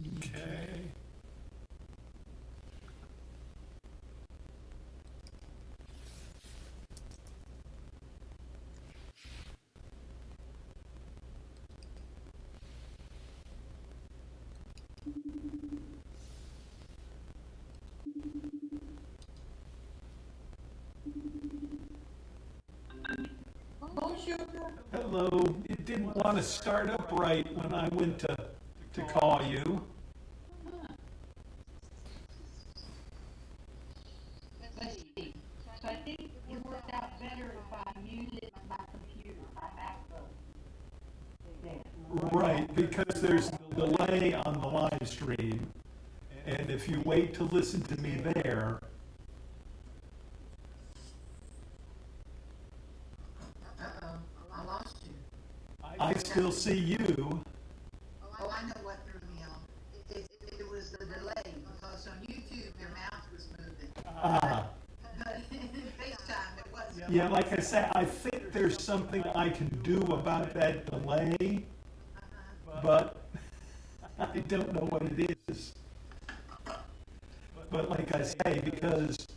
Okay. Hello. It didn't want to start up right when I went to call you. Let's see. So I think it worked out better if I muted my computer, my MacBook. There. Right, because there's a delay on the live stream. And if you wait to listen to me there, Uh-oh, I lost you. I still see you. Oh, I know what threw me off. It was the delay, because on YouTube, your mouth was moving. Ah, But in FaceTime, it wasn't. yeah, like I said, I think there's something I can do about that delay, but I don't know what it is. But like I say, because,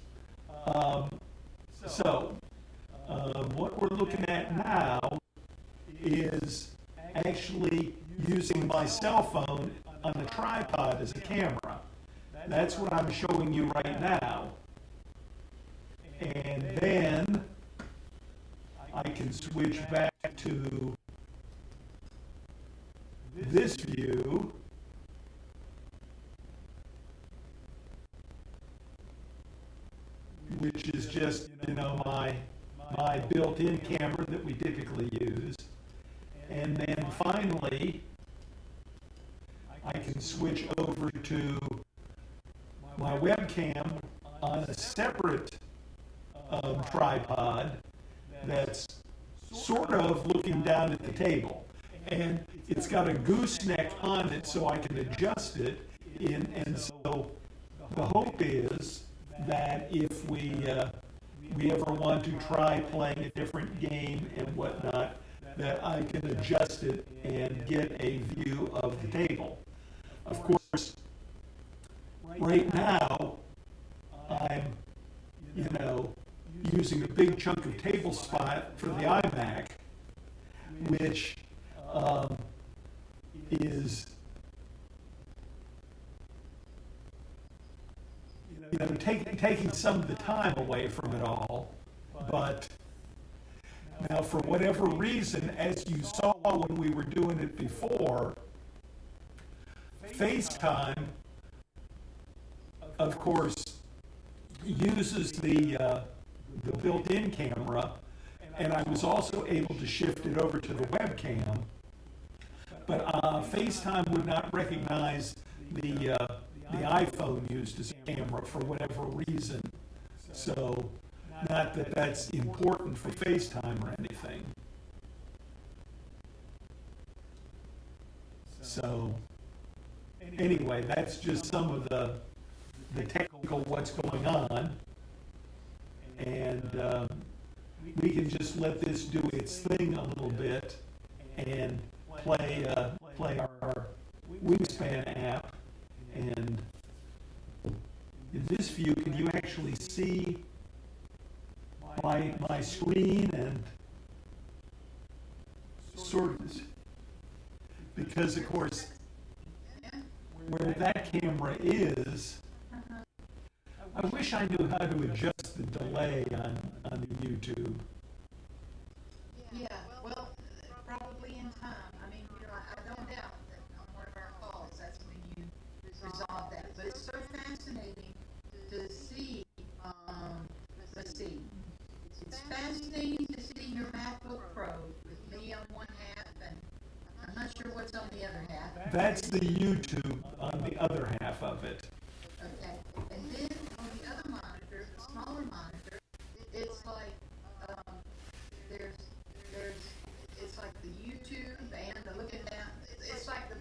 what we're looking at now is actually using my cell phone on a tripod as a camera. That's what I'm showing you right now. And then I can switch back to this view. Which is just, my built-in camera that we typically use. And then finally, I can switch over to my webcam on a separate tripod that's sort of looking down at the table. And it's got a gooseneck on it so I can adjust it. And so the hope is that if we ever want to try playing a different game and whatnot, that I can adjust it and get a view of the table. Of course, right now, I'm, using a big chunk of table spot for the iMac, which is taking some of the time away from it all. But now, for whatever reason, as you saw when we were doing it before, FaceTime, of course, uses the built-in camera, and I was also able to shift it over to the webcam. But FaceTime would not recognize the iPhone used as a camera for whatever reason. So, not that that's important for FaceTime or anything. So, anyway, that's just some of the technical what's going on. And we can just let this do its thing a little bit and play our Wingspan app. And in this view, can you actually see my screen and sort of, because of course where that camera is, I wish I knew how to adjust the delay on the YouTube. Yeah, well, probably in time. I mean, I don't doubt that on one of our calls, that's when you resolve that. But it's so fascinating to see, let's see. It's fascinating to see your MacBook Pro with me on one half, and I'm not sure what's on the other half. That's the YouTube on the other half of it. Okay, and then on the other monitor, the smaller monitor, it's like, it's like the YouTube and the looking down, it's like the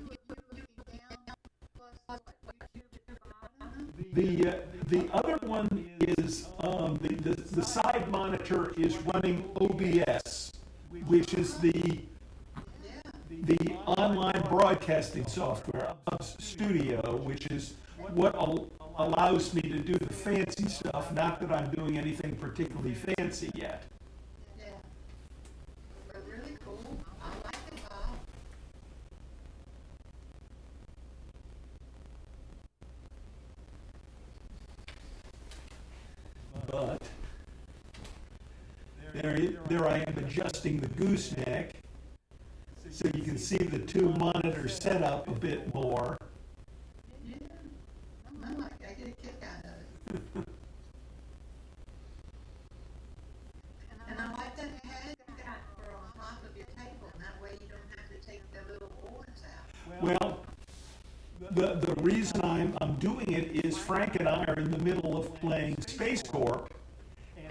The other one is the side monitor is running OBS, which is the online broadcasting software, Studio, which is what allows me to do the fancy stuff. Not that I'm doing anything particularly fancy yet. Yeah. But really cool. I like it, Bob. But there I am adjusting the gooseneck so you can see the two monitors set up a bit more. Yeah. I get a kick out of it. And I like that pad you got for on top of your table, and that way you don't have to take the little boards out. Well, the reason I'm doing it is Frank and I are in the middle of playing Space Corp,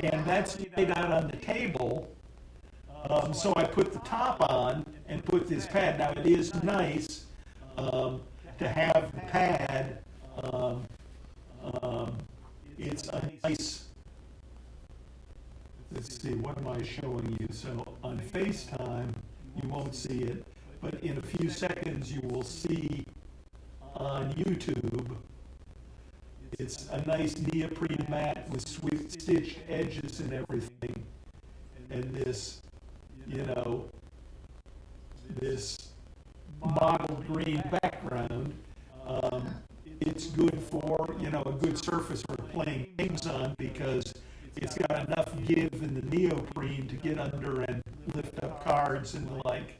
and that's laid out on the table. So I put the top on and put this pad. Now it is nice to have the pad. It's a nice. Let's see, what am I showing you? So on FaceTime, you won't see it, but in a few seconds you will see on YouTube. It's a nice neoprene mat with stitched edges and everything. And this, this mottled green background. It's good for, a good surface for playing games on because it's got enough give in the neoprene to get under and lift up cards and the like.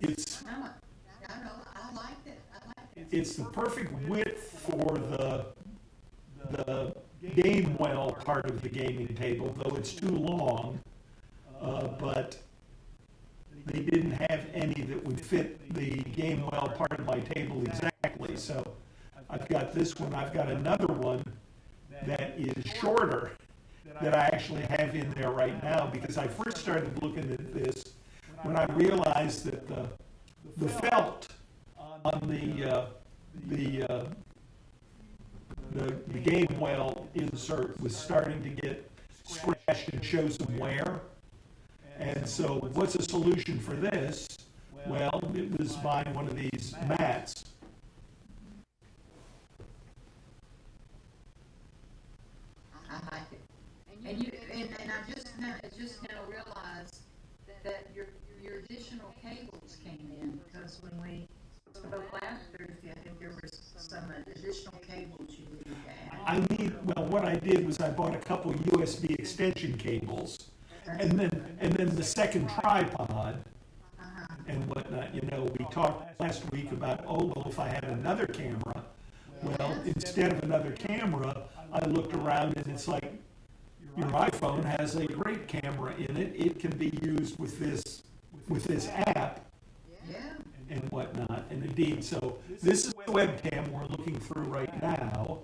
It's I liked it. it's the perfect width for the game well part of the gaming table, though it's too long. But they didn't have any that would fit the game well part of my table exactly. So I've got this one. I've got another one that is shorter that I actually have in there right now because I first started looking at this when I realized that the felt on the game well insert was starting to get scratched and show some wear. And so what's a solution for this? Well, it was buying one of these mats. I like it. And I just now realized that your additional cables came in, because when we spoke last Thursday, I think there was some additional cables you needed to add. What I did was I bought a couple USB extension cables, and then the second tripod and whatnot. We talked last week about, if I had another camera, instead of another camera, I looked around and it's like, your iPhone has a great camera in it. It can be used with this app and whatnot. And indeed, so this is the webcam we're looking through right now.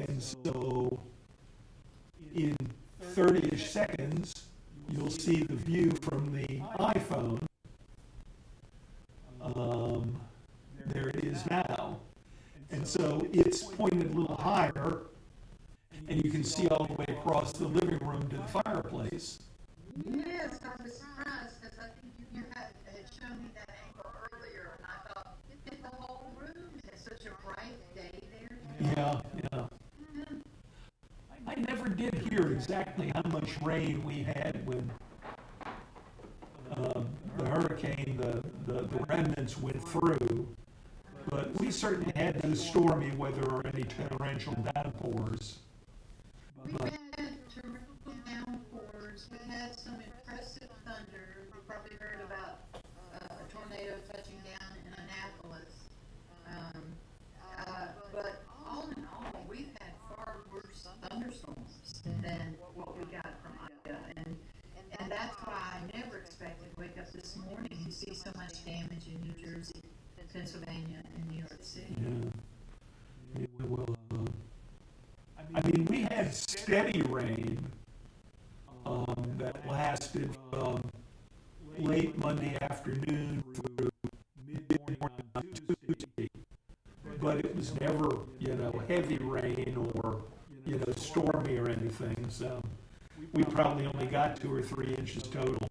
And so in 30-ish seconds, you'll see the view from the iPhone. There it is now. And so it's pointed a little higher, and you can see all the way across the living room to the fireplace. Yes, I was surprised, because I think you had shown me that angle earlier, and I thought, the whole room has such a bright day there. Yeah. I never did hear exactly how much rain we had when the hurricane, the remnants went through, but we certainly had no stormy weather or any torrential downpours. We had terrific downpours, we had some impressive thunder, you probably heard about a tornado touching down in Annapolis. But all in all, we've had far worse thunderstorms than what we got from Ida, and that's why I never expected to wake up this morning and see so much damage in New Jersey, Pennsylvania, and New York City. Yeah. We had steady rain that lasted from late Monday afternoon through mid-morning on Tuesday, but it was never, heavy rain or, stormy or anything, so we probably only got 2 or 3 inches total.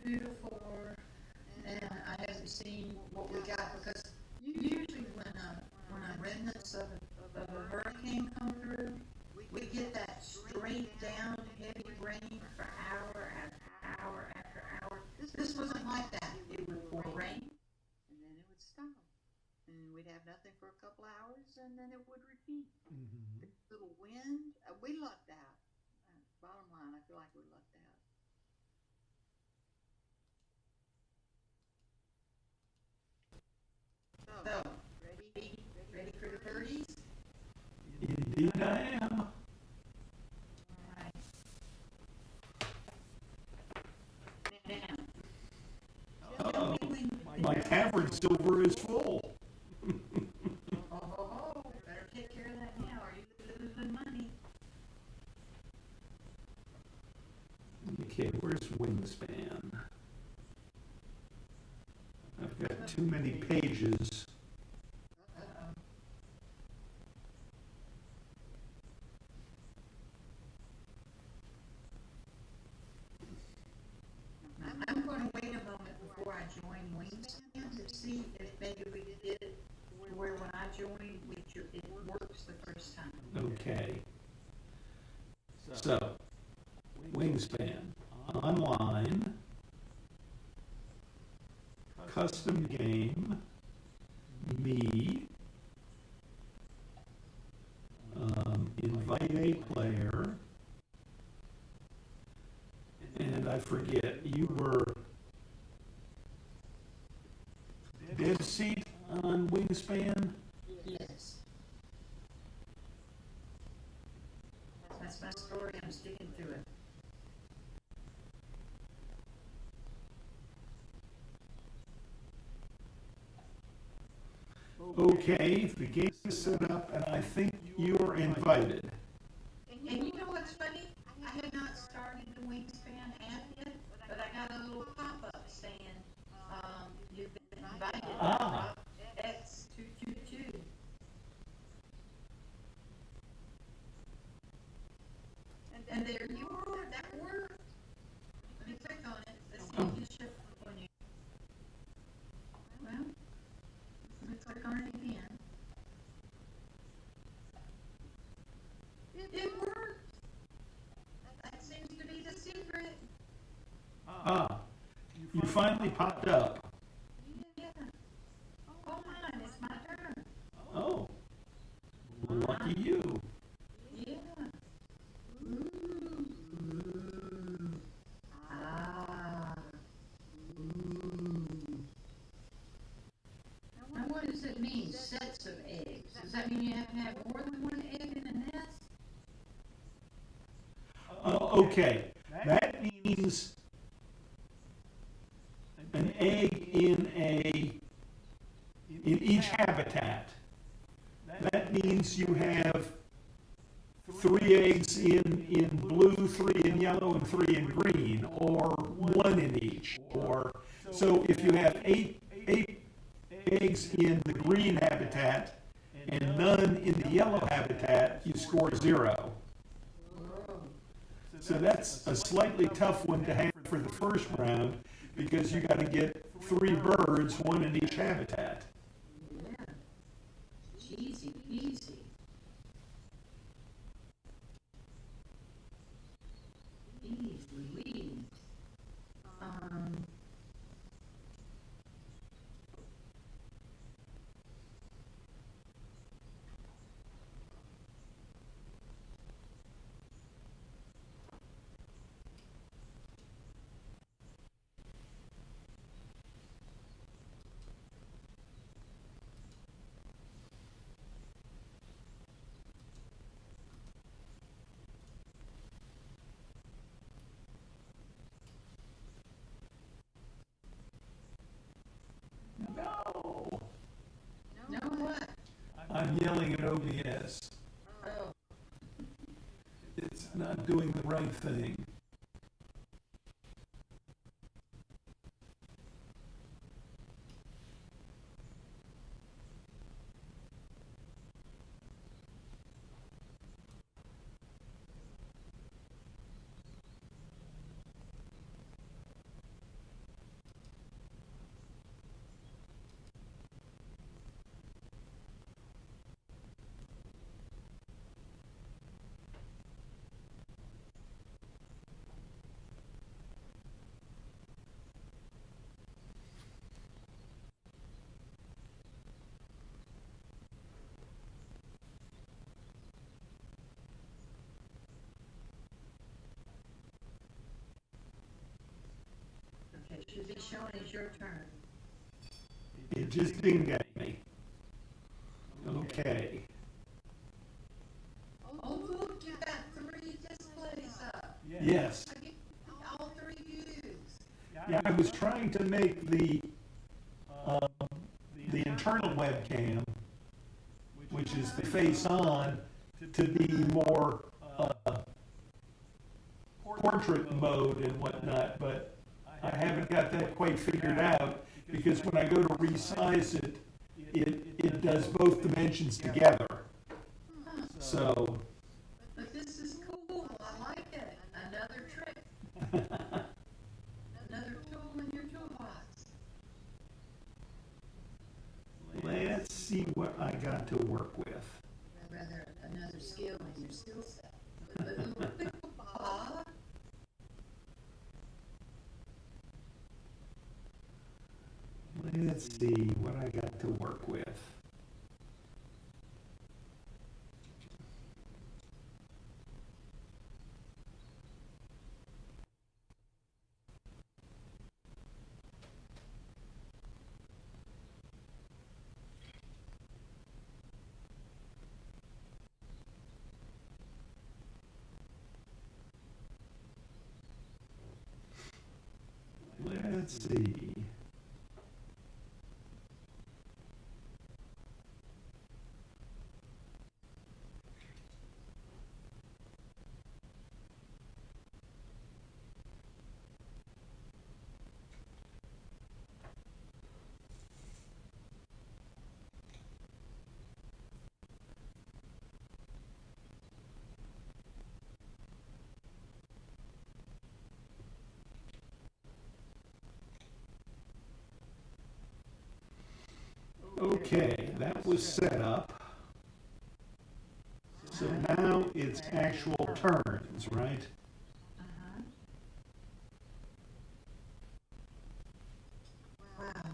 2 to 4, and I haven't seen what we got, because usually when a remnants of a hurricane come through, we get that straight down heavy rain for hour after hour after hour. This wasn't like that. It would pour rain, and then it would stop. And we'd have nothing for a couple hours, and then it would repeat. Mhm. The little wind, we lucked out. Bottom line, I feel like we lucked out. So, ready for the birdies? Indeed I am. Alright. Now, Uh-oh, my tavern silver is full. better take care of that now, or you losing money. Okay, where's Wingspan? I've got too many pages. I'm going to wait a moment before I join Wingspan to see if maybe we did it where when I join, it works the first time. Okay. So, Wingspan, online, custom game, me, invite a player, and I forget, you were dead seat on Wingspan? Yes. That's my story, I'm sticking to it. Okay, the game is set up, and I think you're invited. And you know what's funny? I had not started the Wingspan app yet, but I got a little pop-up saying, you've been invited. Ah. X222. And there you are, that worked. Let me click on it, let's see if you show up on you. Well, let me click on it again. It worked. That seems to be the secret. Ah, you finally popped up. Yeah. Oh my, it's my turn. Oh, lucky you. Yeah. Ooh. Ah. Ooh. Now what does it mean, sets of eggs? Does that mean you have to have more than one egg in a nest? Okay, that means an egg in each habitat. That means you have 3 eggs in blue, 3 in yellow, and 3 in green, or 1 in each. Or so if you have eight eggs in the green habitat and none in the yellow habitat, you score 0. So that's a slightly tough one to have for the first round, because you got to get 3 birds, 1 in each habitat. Yeah. Easy, easy. Easy, Louise. No, No what? I'm yelling at OBS. Oh. It's not doing the right thing. should be shown as your turn. It just dinged at me. Okay. Oh, look, you got 3 displays up. Yes. I get all 3 views. Yeah, I was trying to make the internal webcam, which is the face on, to be more portrait mode and whatnot, but I haven't got that quite figured out, because when I go to resize it, it does both dimensions together. So, But this is cool, I like it. Another trick. Another tool in your toolbox. let's see what I got to work with. Rather, another skill in your skill set. But look at Bob. Let's see what I got to work with. Let's see. Okay, that was set up. So now it's actual turns, right? Uh-huh. Wow.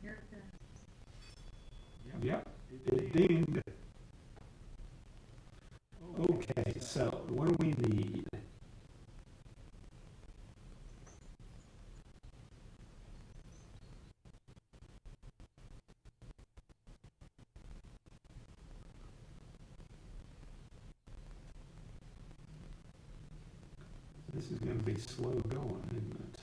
Your turn. Yep, it dinged. Okay, so what do we need? This is gonna be slow going, isn't it?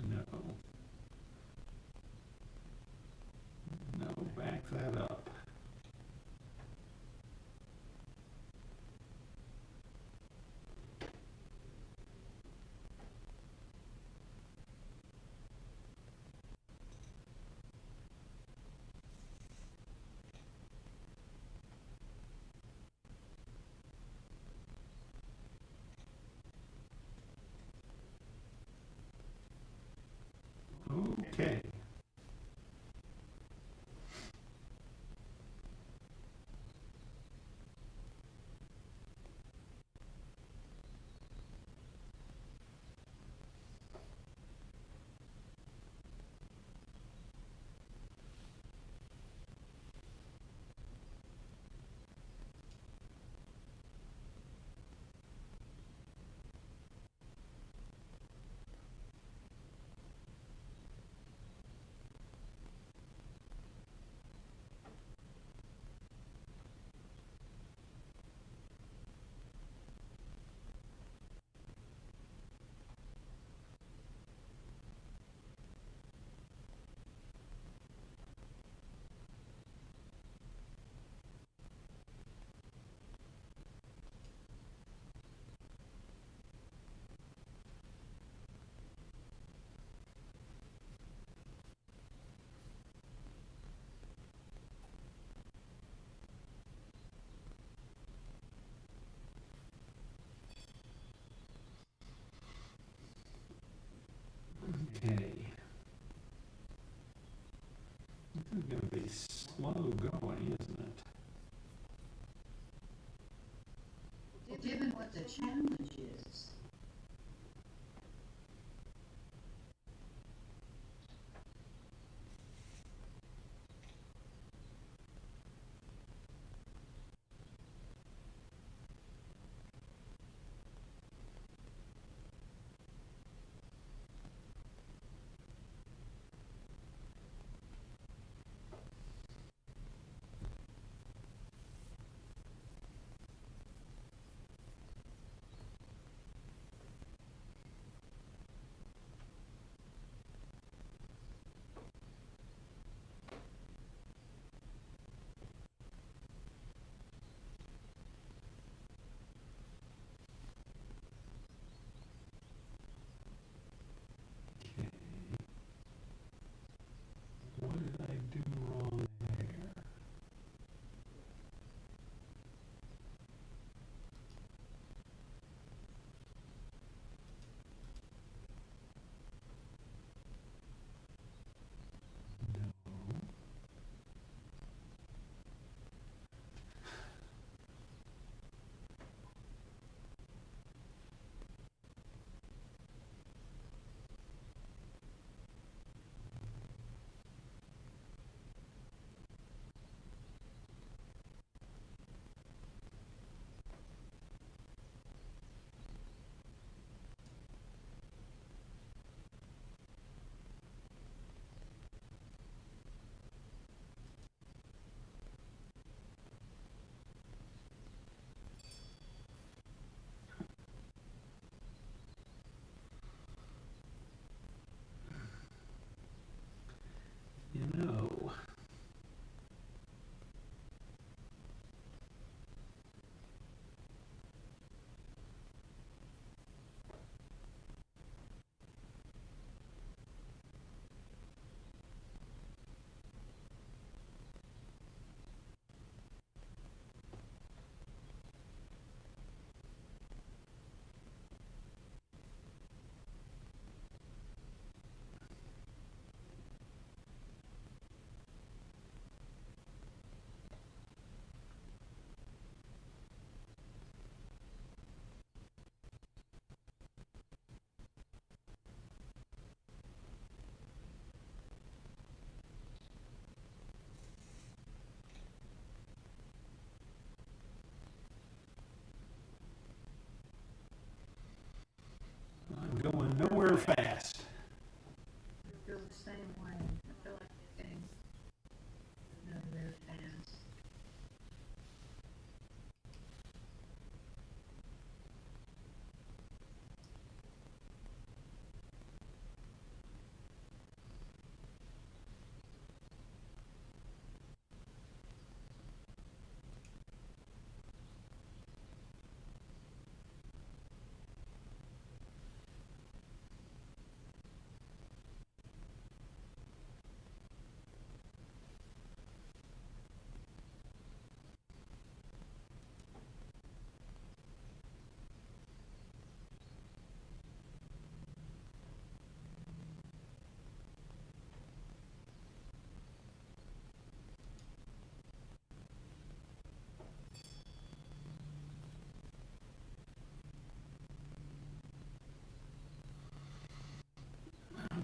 No. No, back that up. Okay. This is gonna be slow going, isn't it? Given what the challenge is. Okay. What did I do wrong there? No. You know, I'm going nowhere fast. I feel the same way. I feel like it's getting very fast.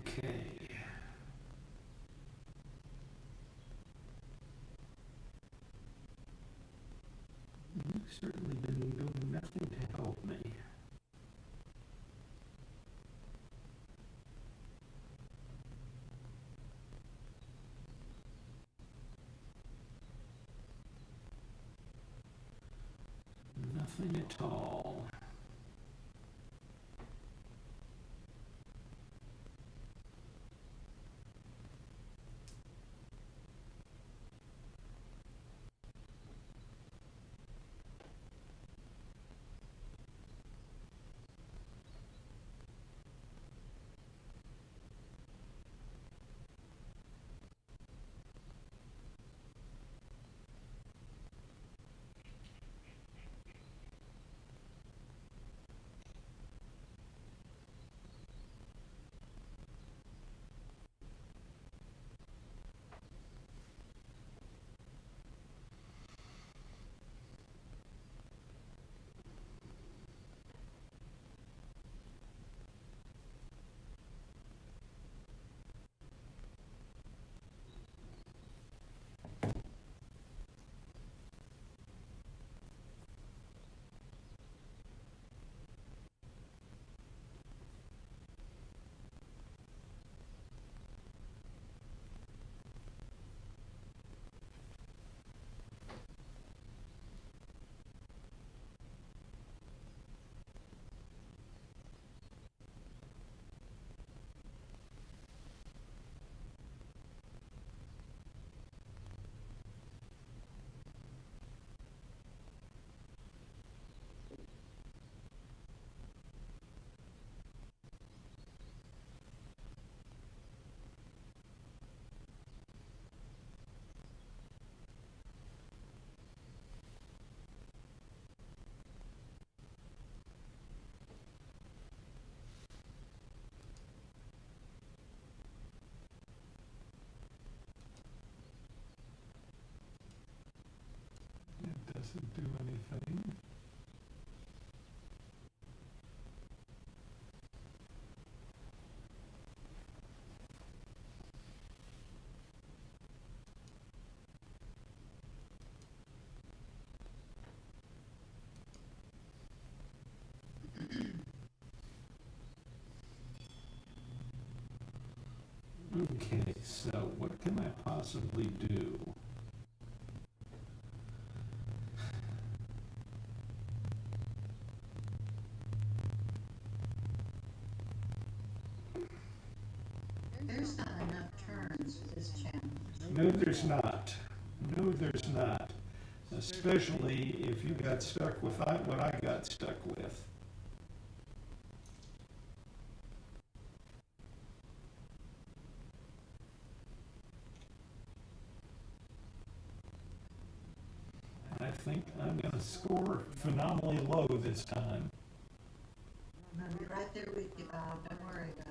Okay. You've certainly been doing nothing to help me. Nothing at all. Does it do anything? Okay, so what can I possibly do? There's not enough turns for this channel. No, there's not. No, there's not. Especially if you got stuck with what I got stuck with. I think I'm gonna score phenomenally low this time. I'll be right there with you, Bob, don't worry about